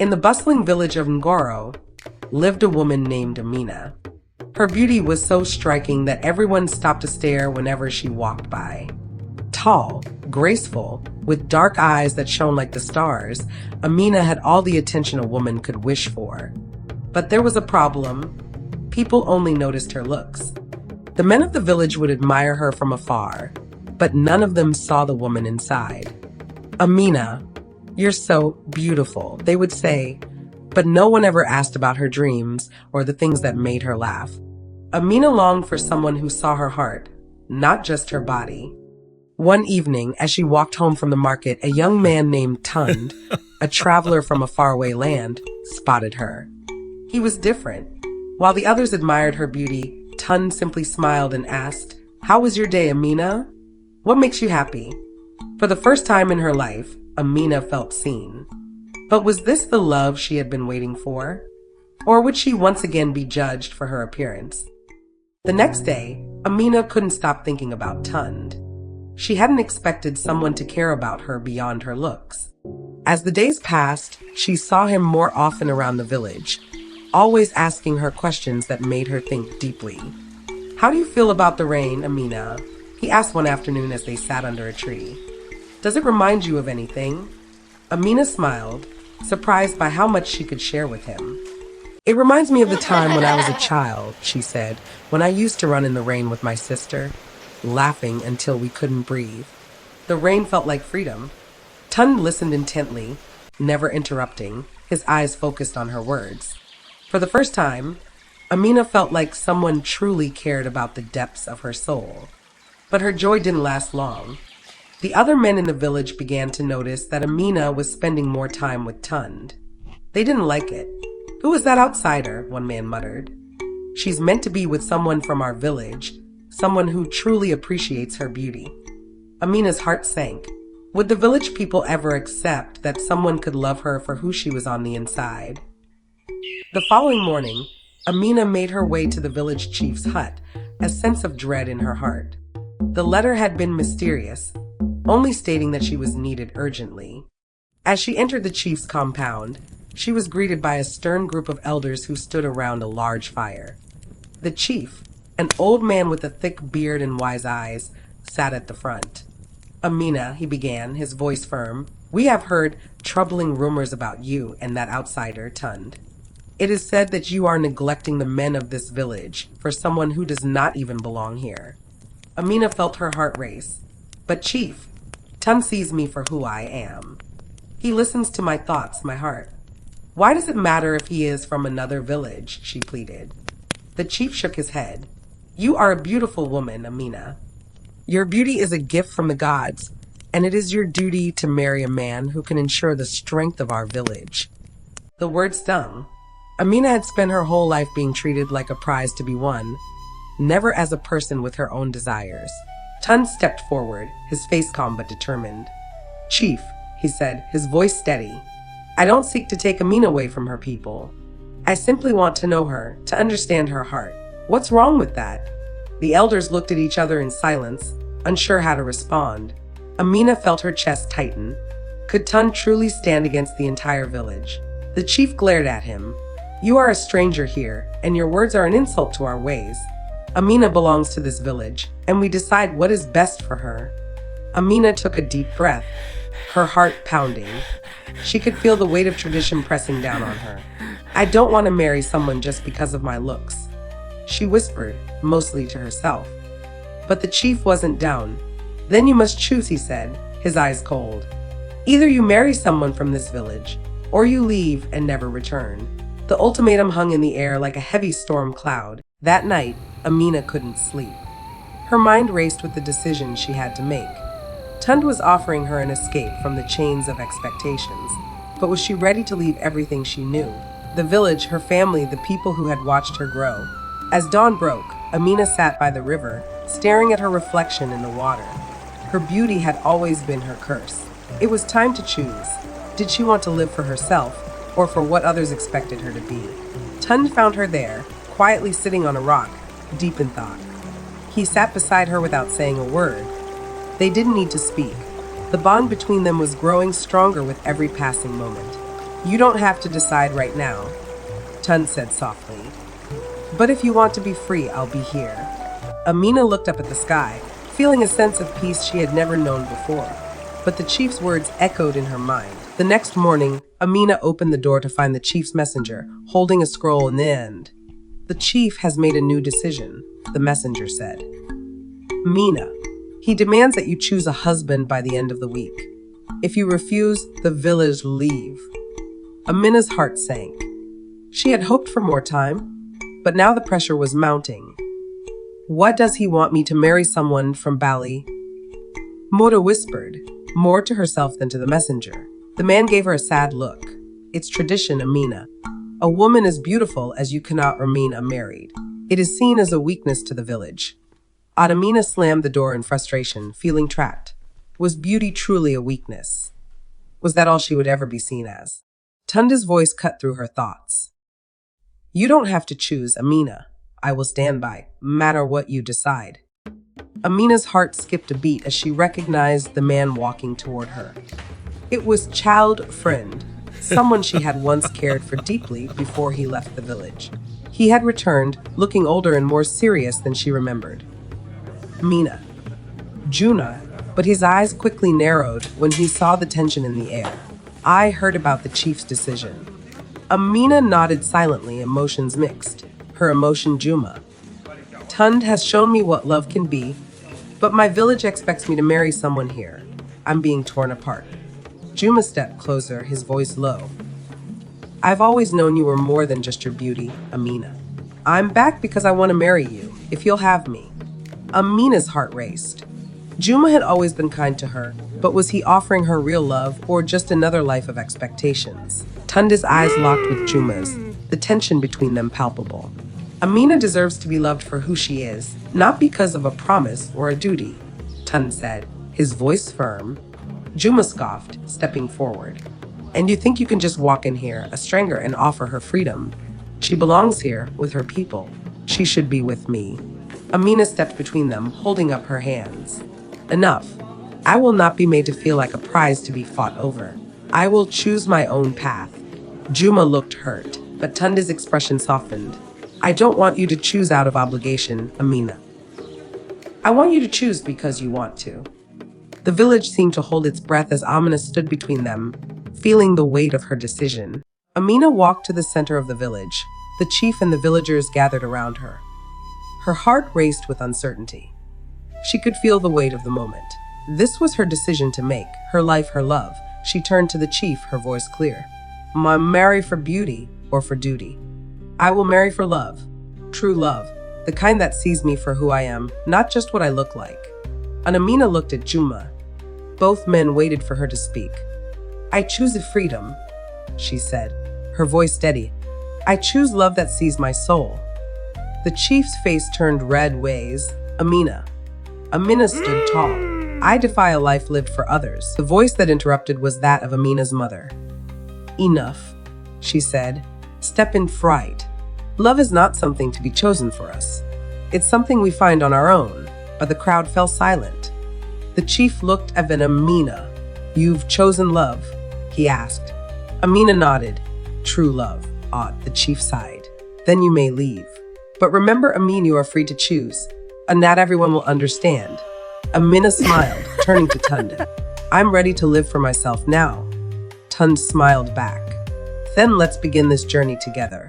In the bustling village of Ngoro lived a woman named Amina. Her beauty was so striking that everyone stopped to stare whenever she walked by. Tall, graceful, with dark eyes that shone like the stars, Amina had all the attention a woman could wish for. But there was a problem. People only noticed her looks. The men of the village would admire her from afar, but none of them saw the woman inside. "Amina, you're so beautiful," they would say, but no one ever asked about her dreams or the things that made her laugh. Amina longed for someone who saw her heart, not just her body. One evening, as she walked home from the market, a young man named Tund, a traveler from a faraway land, spotted her. He was different. While the others admired her beauty, Tund simply smiled and asked, "How was your day, Amina? What makes you happy?" For the first time in her life, Amina felt seen. But was this the love she had been waiting for? Or would she once again be judged for her appearance? The next day, Amina couldn't stop thinking about Tund. She hadn't expected someone to care about her beyond her looks. As the days passed, she saw him more often around the village, always asking her questions that made her think deeply. "How do you feel about the rain, Amina?" he asked one afternoon as they sat under a tree. "Does it remind you of anything?" Amina smiled, surprised by how much she could share with him. "It reminds me of the time when I was a child," she said, "when I used to run in the rain with my sister, laughing until we couldn't breathe. The rain felt like freedom." Tund listened intently, never interrupting, his eyes focused on her words. For the first time, Amina felt like someone truly cared about the depths of her soul. But her joy didn't last long. The other men in the village began to notice that Amina was spending more time with Tund. They didn't like it. "Who is that outsider?" one man muttered. "She's meant to be with someone from our village, someone who truly appreciates her beauty." Amina's heart sank. Would the village people ever accept that someone could love her for who she was on the inside? The following morning, Amina made her way to the village chief's hut, a sense of dread in her heart. The letter had been mysterious, only stating that she was needed urgently. As she entered the chief's compound, she was greeted by a stern group of elders who stood around a large fire. The chief, an old man with a thick beard and wise eyes, sat at the front. "Amina," he began, his voice firm, "we have heard troubling rumors about you and that outsider, Tund. It is said that you are neglecting the men of this village for someone who does not even belong here." Amina felt her heart race. "But Chief, Tund sees me for who I am. He listens to my thoughts, my heart. Why does it matter if he is from another village?" she pleaded. The chief shook his head. "You are a beautiful woman, Amina. Your beauty is a gift from the gods, and it is your duty to marry a man who can ensure the strength of our village." The word stung. Amina had spent her whole life being treated like a prize to be won, never as a person with her own desires. Tund stepped forward, his face calm but determined. "Chief," he said, his voice steady, "I don't seek to take Amina away from her people. I simply want to know her, to understand her heart. What's wrong with that?" The elders looked at each other in silence, unsure how to respond. Amina felt her chest tighten. Could Tund truly stand against the entire village? The chief glared at him. "You are a stranger here, and your words are an insult to our ways. Amina belongs to this village, and we decide what is best for her." Amina took a deep breath, her heart pounding. She could feel the weight of tradition pressing down on her. "I don't want to marry someone just because of my looks," she whispered, mostly to herself. But the chief wasn't down. "Then you must choose," he said, his eyes cold. "Either you marry someone from this village, or you leave and never return." The ultimatum hung in the air like a heavy storm cloud. That night, Amina couldn't sleep. Her mind raced with the decision she had to make. Tund was offering her an escape from the chains of expectations, but was she ready to leave everything she knew? The village, her family, the people who had watched her grow. As dawn broke, Amina sat by the river, staring at her reflection in the water. Her beauty had always been her curse. It was time to choose. Did she want to live for herself, or for what others expected her to be? Tund found her there, quietly sitting on a rock, deep in thought. He sat beside her without saying a word. They didn't need to speak. The bond between them was growing stronger with every passing moment. You don't have to decide right now, Tund said softly. But if you want to be free, I'll be here. Amina looked up at the sky, feeling a sense of peace she had never known before. But the chief's words echoed in her mind. The next morning, Amina opened the door to find the chief's messenger, holding a scroll in the end. The chief has made a new decision, the messenger said. Amina, he demands that you choose a husband by the end of the week. If you refuse, the village will leave. Amina's heart sank. She had hoped for more time, but now the pressure was mounting. What does he want me to marry someone from Bali? Mora whispered, more to herself than to the messenger. The man gave her a sad look. It's tradition, Amina. A woman as beautiful as you cannot remain unmarried. It is seen as a weakness to the village. Amina slammed the door in frustration, feeling trapped. Was beauty truly a weakness? Was that all she would ever be seen as? Tunda's voice cut through her thoughts. You don't have to choose, Amina. I will stand by, no matter what you decide. Amina's heart skipped a beat as she recognized the man walking toward her. It was Child Friend, someone she had once cared for deeply before he left the village. He had returned, looking older and more serious than she remembered. Amina. Juna, but his eyes quickly narrowed when he saw the tension in the air. I heard about the chief's decision. Amina nodded silently, emotions mixed. Her emotion Juma. Tund has shown me what love can be, but my village expects me to marry someone here. I'm being torn apart. Juma stepped closer, his voice low. I've always known you were more than just your beauty, Amina. I'm back because I want to marry you, if you'll have me. Amina's heart raced. Juma had always been kind to her, but was he offering her real love or just another life of expectations? Tunda's eyes locked with Juma's, the tension between them palpable. Amina deserves to be loved for who she is, not because of a promise or a duty, Tund said, his voice firm. Juma scoffed, stepping forward. And you think you can just walk in here, a stranger, and offer her freedom? She belongs here, with her people. She should be with me. Amina stepped between them, holding up her hands. Enough. I will not be made to feel like a prize to be fought over. I will choose my own path. Juma looked hurt, but Tunda's expression softened. I don't want you to choose out of obligation, Amina. I want you to choose because you want to. The village seemed to hold its breath as Amina stood between them, feeling the weight of her decision. Amina walked to the center of the village. The chief and the villagers gathered around her. Her heart raced with uncertainty. She could feel the weight of the moment. This was her decision to make, her life, her love. She turned to the chief, her voice clear. I marry for beauty or for duty. I will marry for love, true love, the kind that sees me for who I am, not just what I look like. And Amina looked at Juma. Both men waited for her to speak. I choose a freedom, she said, her voice steady. I choose love that sees my soul. The chief's face turned red ways. Amina. Amina stood tall. I defy a life lived for others. The voice that interrupted was that of Amina's mother. Enough, she said. Step in fright. Love is not something to be chosen for us. It's something we find on our own. But the crowd fell silent. The chief looked at Amina. You've chosen love, he asked. Amina nodded. True love, the chief sighed. Then you may leave. But remember, Amina, you are free to choose, and not everyone will understand. Amina smiled, turning to Tund. I'm ready to live for myself now. Tund smiled back. Then let's begin this journey together.